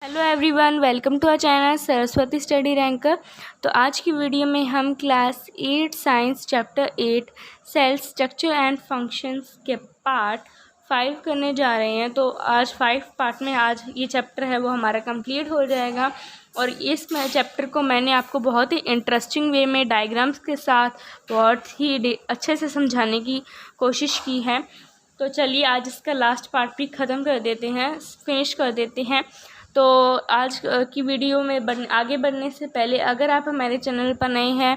Hello everyone, welcome to our channel Saraswati Study Ranker. तो आज की वीडियो में हम class 8 science chapter 8 cell structure and functions के पार्ट 5 करने जा रहे हैं। तो आज 5 पार्ट में आज ये चैप्टर है वो हमारा कंप्लीट हो जाएगा। और इस चैप्टर को मैंने आपको बहुत ही इंटरेस्टिंग वे में डायग्राम्स के साथ बहुत ही अच्छे से समझाने की कोशिश की है। तो चलिए आज इसका लास्ट पार्ट भी ख़त्म कर देते हैं, फिनिश कर देते हैं। तो आज की वीडियो में आगे बढ़ने से पहले अगर आप हमारे चैनल पर नए हैं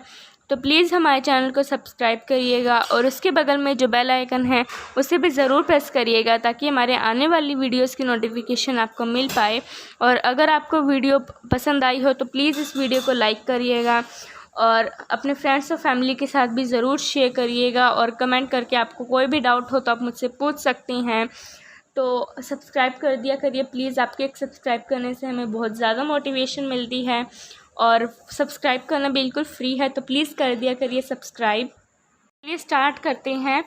तो प्लीज़ हमारे चैनल को सब्सक्राइब करिएगा और उसके बगल में जो बेल आइकन है उसे भी ज़रूर प्रेस करिएगा ताकि हमारे आने वाली वीडियोस की नोटिफिकेशन आपको मिल पाए। और अगर आपको वीडियो पसंद आई हो तो प्लीज़ इस वीडियो को लाइक करिएगा और अपने फ्रेंड्स और फैमिली के साथ भी ज़रूर शेयर करिएगा। और कमेंट करके आपको कोई भी डाउट हो तो आप मुझसे पूछ सकते हैं। तो सब्सक्राइब कर दिया करिए प्लीज़, आपके एक सब्सक्राइब करने से हमें बहुत ज़्यादा मोटिवेशन मिलती है और सब्सक्राइब करना बिल्कुल फ्री है, तो प्लीज़ कर दिया करिए सब्सक्राइब। चलिए स्टार्ट करते हैं।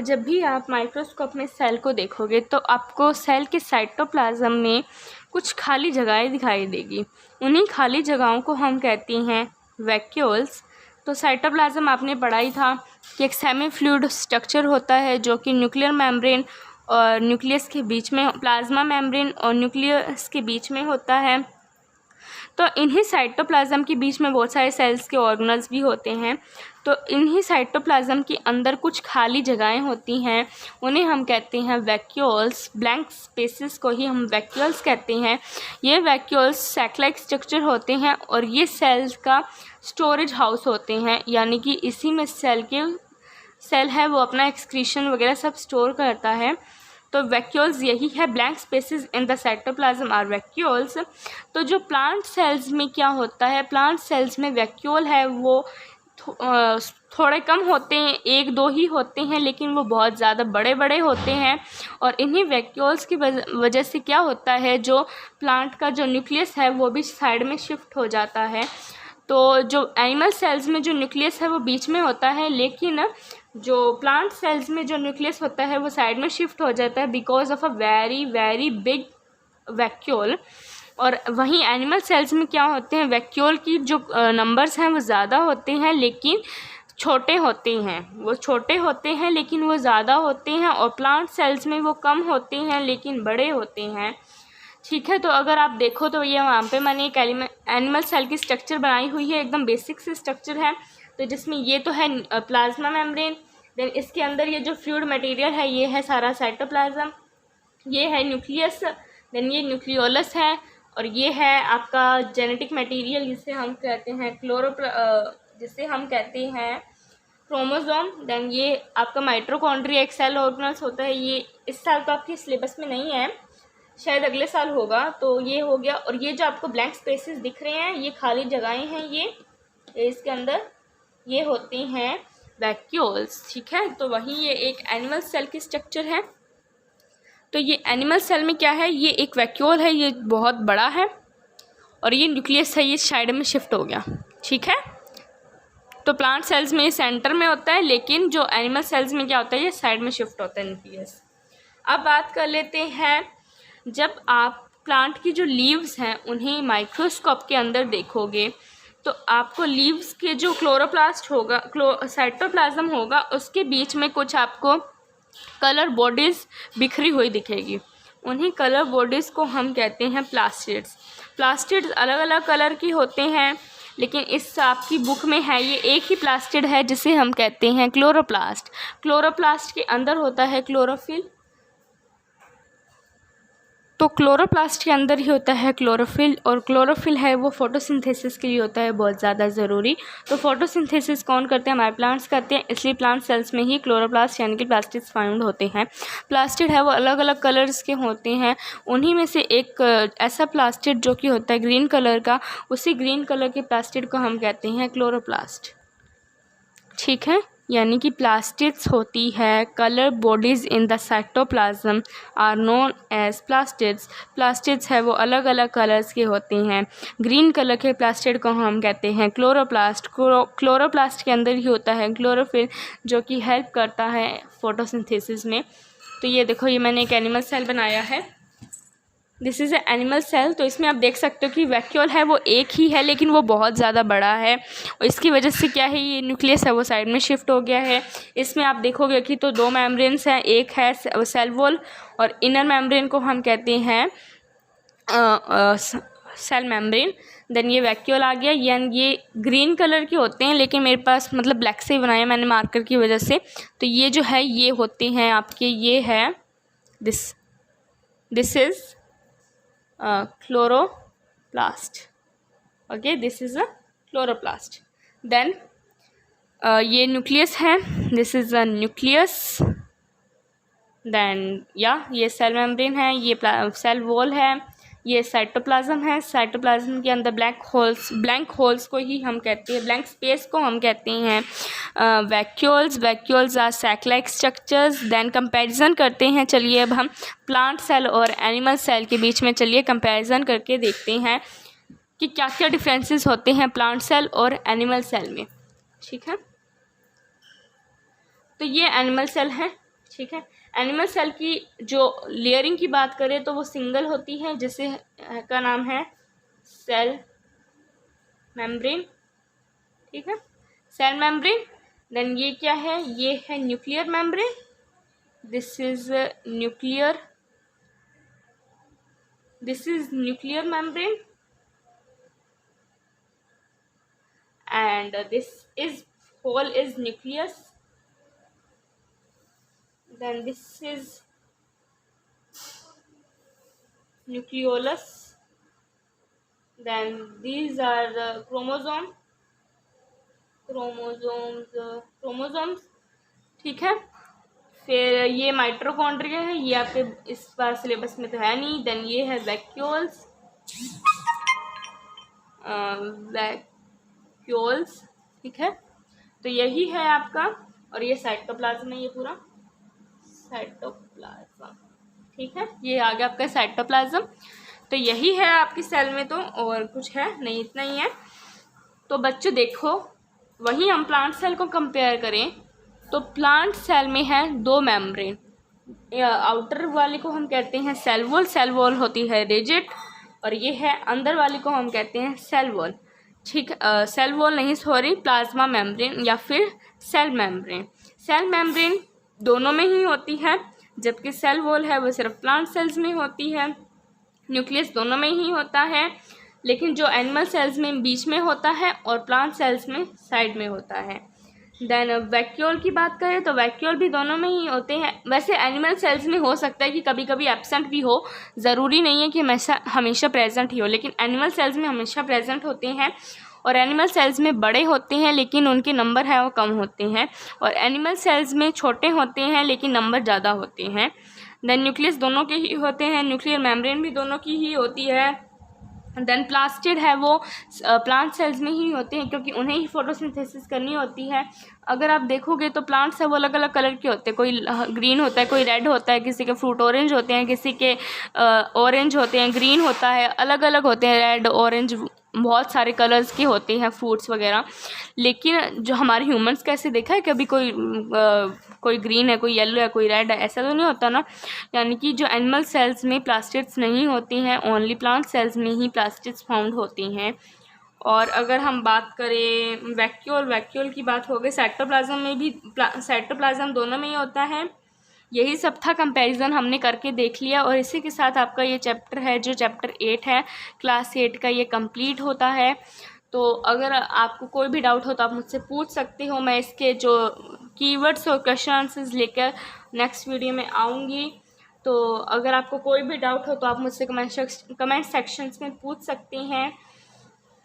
जब भी आप माइक्रोस्कोप में सेल को देखोगे तो आपको सेल के साइटोप्लाज्म में कुछ खाली जगहें दिखाई देगी। उन्हीं खाली जगहों को हम कहते हैं वैक्यूल्स। तो साइटोप्लाज्म आपने पढ़ा ही था कि एक सेमी फ्लूइड स्ट्रक्चर होता है जो कि न्यूक्लियर मेम्ब्रेन और न्यूक्लियस के बीच में, प्लाज्मा मेम्ब्रेन और न्यूक्लियस के बीच में होता है। तो इन्हीं साइटोप्लाज्म के बीच में बहुत सारे सेल्स के ऑर्गेनल्स भी होते हैं। तो इन्हीं साइटोप्लाज्म के अंदर कुछ खाली जगहें होती हैं, उन्हें हम कहते हैं वैक्यूल्स। ब्लैंक स्पेसेस को ही हम वैक्यूल्स कहते हैं। ये वैक्यूल्स सैक लाइक स्ट्रक्चर होते हैं और ये सेल्स का स्टोरेज हाउस होते हैं, यानी कि इसी में सेल है वो अपना एक्सक्रीशन वगैरह सब स्टोर करता है। तो वैक्यूल्स यही है, blank spaces in the cytoplasm are vacuoles. तो जो प्लांट सेल्स में क्या होता है, प्लांट सेल्स में वैक्यूल है वो थोड़े कम होते हैं, एक दो ही होते हैं, लेकिन वो बहुत ज़्यादा बड़े बड़े होते हैं। और इन्हीं वैक्यूल्स की वजह से क्या होता है, जो प्लांट का जो न्यूक्लियस है वो भी साइड में शिफ्ट हो जाता है। तो जो एनिमल सेल्स में जो न्यूक्लियस है वो बीच में होता है, लेकिन जो प्लांट सेल्स में जो न्यूक्लियस होता है वो साइड में शिफ्ट हो जाता है because of a very very big vacuole. और वहीं एनिमल सेल्स में क्या होते हैं, वैक्यूल की जो नंबर्स हैं वो ज़्यादा होते हैं लेकिन छोटे होते हैं, वो छोटे होते हैं लेकिन वो ज़्यादा होते हैं। और प्लांट सेल्स में वो कम होते हैं लेकिन बड़े होते हैं। ठीक है, तो अगर आप देखो तो ये वहाँ पे मैंने एक एनिमल सेल की स्ट्रक्चर बनाई हुई है, एकदम बेसिक से स्ट्रक्चर है। तो जिसमें ये तो है प्लाज्मा मेम्ब्रेन, देन इसके अंदर ये जो फ्लूइड मटेरियल है ये है सारा साइटोप्लाज्म, ये है न्यूक्लियस, देन ये न्यूक्लियोलस है, और ये है आपका जेनेटिक मटेरियल जिसे हम कहते हैं क्रोमोसोम। देन ये आपका माइटोकॉन्ड्रिया एक सेल ऑर्गेनल्स होता है। ये इस साल तो आपके सिलेबस में नहीं है, शायद अगले साल होगा। तो ये हो गया। और ये जो आपको ब्लैंक स्पेसेस दिख रहे हैं ये खाली जगहें हैं, ये इसके अंदर ये होते हैं वैक्यूल्स। ठीक है, तो वही ये एक एनिमल सेल की स्ट्रक्चर है। तो ये एनिमल सेल में क्या है, ये एक वैक्यूल है, ये बहुत बड़ा है, और ये न्यूक्लियस है, ये साइड में शिफ्ट हो गया। ठीक है, तो प्लांट सेल्स में ये सेंटर में होता है, लेकिन जो एनिमल सेल्स में क्या होता है ये साइड में शिफ्ट होता है न्यूक्लियस। अब बात कर लेते हैं, जब आप प्लांट की जो लीव्स हैं उन्हें माइक्रोस्कोप के अंदर देखोगे तो आपको लीव्स के जो क्लोरोप्लास्ट होगा, साइटोप्लाज्म होगा, उसके बीच में कुछ आपको कलर बॉडीज़ बिखरी हुई दिखेगी। उन्हीं कलर बॉडीज़ को हम कहते हैं प्लास्टिड्स। प्लास्टिड्स अलग अलग कलर की होते हैं, लेकिन इस आपकी बुक में है ये एक ही प्लास्टिड है जिसे हम कहते हैं क्लोरोप्लास्ट। क्लोरोप्लास्ट के अंदर होता है क्लोरोफिल। तो क्लोरोप्लास्ट के अंदर ही होता है क्लोरोफिल, और क्लोरोफिल है वो फोटोसिंथेसिस के लिए होता है बहुत ज़्यादा ज़रूरी। तो फोटोसिंथेसिस कौन करते हैं, हमारे प्लांट्स करते हैं, इसलिए प्लांट सेल्स में ही क्लोरोप्लास्ट यानी कि प्लास्टिड्स फाउंड होते हैं। प्लास्टिड है वो अलग अलग कलर्स के होते हैं, उन्हीं में से एक ऐसा प्लास्टिड जो कि होता है ग्रीन कलर का, उसी ग्रीन कलर के प्लास्टिड को हम कहते हैं क्लोरोप्लास्ट। ठीक है, यानी कि प्लास्टिड्स होती है colour bodies in the cytoplasm are known as plastids. Plastids है वो अलग अलग कलर्स के होते हैं। ग्रीन कलर के प्लास्टिड को हम कहते हैं क्लोरोप्लास्ट। क्लोरोप्लास्ट के अंदर ही होता है क्लोरोफिल जो कि हेल्प करता है फोटोसिंथेसिस में। तो ये देखो, ये मैंने एक एनिमल सेल बनाया है, this is a animal cell. तो इसमें आप देख सकते हो कि वैक्यूल है वो एक ही है, लेकिन वो बहुत ज़्यादा बड़ा है और इसकी वजह से क्या है, ये न्यूक्लियस है वो साइड में शिफ्ट हो गया है। इसमें आप देखोगे कि तो दो मेम्ब्रेन्स हैं, एक है सेल वॉल और इनर मेम्ब्रेन को हम कहते हैं सेल मेम्ब्रेन। देन ये वैक्यूल आ गया, ये ग्रीन कलर के होते हैं, लेकिन मेरे पास मतलब ब्लैक से ही बनाया मैंने मार्कर की वजह से। तो ये जो है ये होते हैं आपके, ये है this is chloroplast. Okay, this is a chloroplast. Then ये न्यूक्लियस है, this is a nucleus. Then ये सेल मेम्ब्रेन है, ये सेल वॉल है, ये साइटोप्लाज्म है। साइटोप्लाज्म के अंदर ब्लैंक होल्स को ही हम कहते हैं, ब्लैंक स्पेस को हम कहते हैं vacuoles are sac like structures. Then comparison करते हैं, चलिए अब हम प्लांट सेल और एनिमल सेल के बीच में चलिए कंपैरिजन करके देखते हैं कि क्या क्या डिफरेंसेस होते हैं प्लांट सेल और एनिमल सेल में। ठीक है, तो ये एनिमल सेल है। ठीक है, एनिमल सेल की जो लेयरिंग की बात करें तो वो सिंगल होती है, जिसे का नाम है सेल मेम्ब्रेन। ठीक है, सेल मेम्ब्रेन। देन ये क्या है, ये है nuclear membrane. This is nuclear membrane and this is whole is nucleus. Then this is nucleolus. Then these are the chromosomes। ठीक है, फिर ये माइटोकॉन्ड्रिया है, ये आपके इस बार सिलेबस में तो है नहीं। देन ये है वैक्यूल्स। ठीक है, तो यही है आपका, और ये साइटोप्लाज्म है, ये पूरा साइटोप्लाज्म। ठीक है, ये आ गया आपका साइटोप्लाज्म। तो यही है आपकी सेल में, तो और कुछ है नहीं, इतना ही है। तो बच्चों देखो, वही हम प्लांट सेल को कंपेयर करें तो प्लांट सेल में है दो मेम्ब्रेन। आउटर वाली को हम कहते हैं सेल वॉल होती है रिजिड, और ये है अंदर वाली को हम कहते हैं सेल वॉल। ठीक, सेल वॉल नहीं सॉरी, प्लाज्मा मेम्ब्रेन या फिर सेल मेम्ब्रेन। सेल मेम्ब्रेन दोनों में ही होती है, जबकि सेल वॉल है वो सिर्फ प्लांट सेल्स में होती है। न्यूक्लियस दोनों में ही होता है, लेकिन जो एनिमल सेल्स में बीच में होता है और प्लांट सेल्स में साइड में होता है। देन वैक्यूल की बात करें तो वैक्यूल भी दोनों में ही होते हैं। वैसे एनिमल सेल्स में हो सकता है कि कभी कभी एब्सेंट भी हो, ज़रूरी नहीं है कि हमेशा प्रेजेंट ही हो, लेकिन एनिमल सेल्स में हमेशा प्रेजेंट होते हैं। और एनिमल सेल्स में बड़े होते हैं लेकिन उनके नंबर है वो कम होते हैं, और एनिमल सेल्स में छोटे होते हैं लेकिन नंबर ज़्यादा होते हैं। देन न्यूक्लियस दोनों के ही होते हैं, न्यूक्लियर मेम्ब्रेन भी दोनों की ही होती है। देन प्लास्टिड है वो प्लांट सेल्स में ही होते हैं, क्योंकि उन्हें ही फोटोसिंथेसिस करनी होती है। अगर आप देखोगे तो प्लांट्स है वो अलग अलग कलर के होते हैं, कोई ग्रीन होता है, कोई रेड होता है, किसी के फ्रूट ऑरेंज होते हैं, किसी के ऑरेंज होते हैं, ग्रीन होता है, अलग अलग होते हैं, रेड ऑरेंज बहुत सारे कलर्स के होते हैं फ्रूट्स वगैरह। लेकिन जो हमारे ह्यूमंस कैसे देखा है कभी कोई ग्रीन है, कोई येलो है, कोई रेड है, ऐसा तो नहीं होता ना। यानी कि जो एनिमल सेल्स में प्लास्टिड्स नहीं होती हैं, ओनली प्लांट सेल्स में ही प्लास्टिड्स फाउंड होती हैं। और अगर हम बात करें वैक्यूल की बात हो गई, साइटोप्लाज्म में भी साइटोप्लाज्म दोनों में ही होता है। यही सब था, कंपैरिजन हमने करके देख लिया, और इसी के साथ आपका ये चैप्टर है जो चैप्टर 8 है क्लास 8 का, ये कंप्लीट होता है। तो अगर आपको कोई भी डाउट हो तो आप मुझसे पूछ सकते हो, मैं इसके जो कीवर्ड्स और क्वेश्चन आंसर्स लेकर नेक्स्ट वीडियो में आऊँगी। तो अगर आपको कोई भी डाउट हो तो आप मुझसे कमेंट सेक्शंस में पूछ सकते हैं।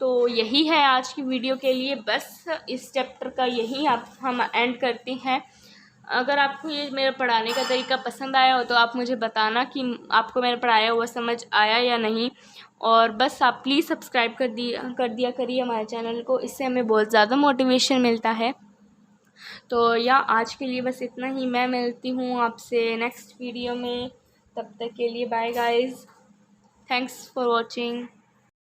तो यही है आज की वीडियो के लिए, बस इस चैप्टर का यही हम एंड करते हैं। अगर आपको ये मेरा पढ़ाने का तरीका पसंद आया हो तो आप मुझे बताना कि आपको मेरा पढ़ाया हुआ समझ आया या नहीं। और बस आप प्लीज़ सब्सक्राइब कर दिया करिए हमारे चैनल को, इससे हमें बहुत ज़्यादा मोटिवेशन मिलता है। तो आज के लिए बस इतना ही। मैं मिलती हूँ आपसे नेक्स्ट वीडियो में, तब तक के लिए bye guys, thanks for watching.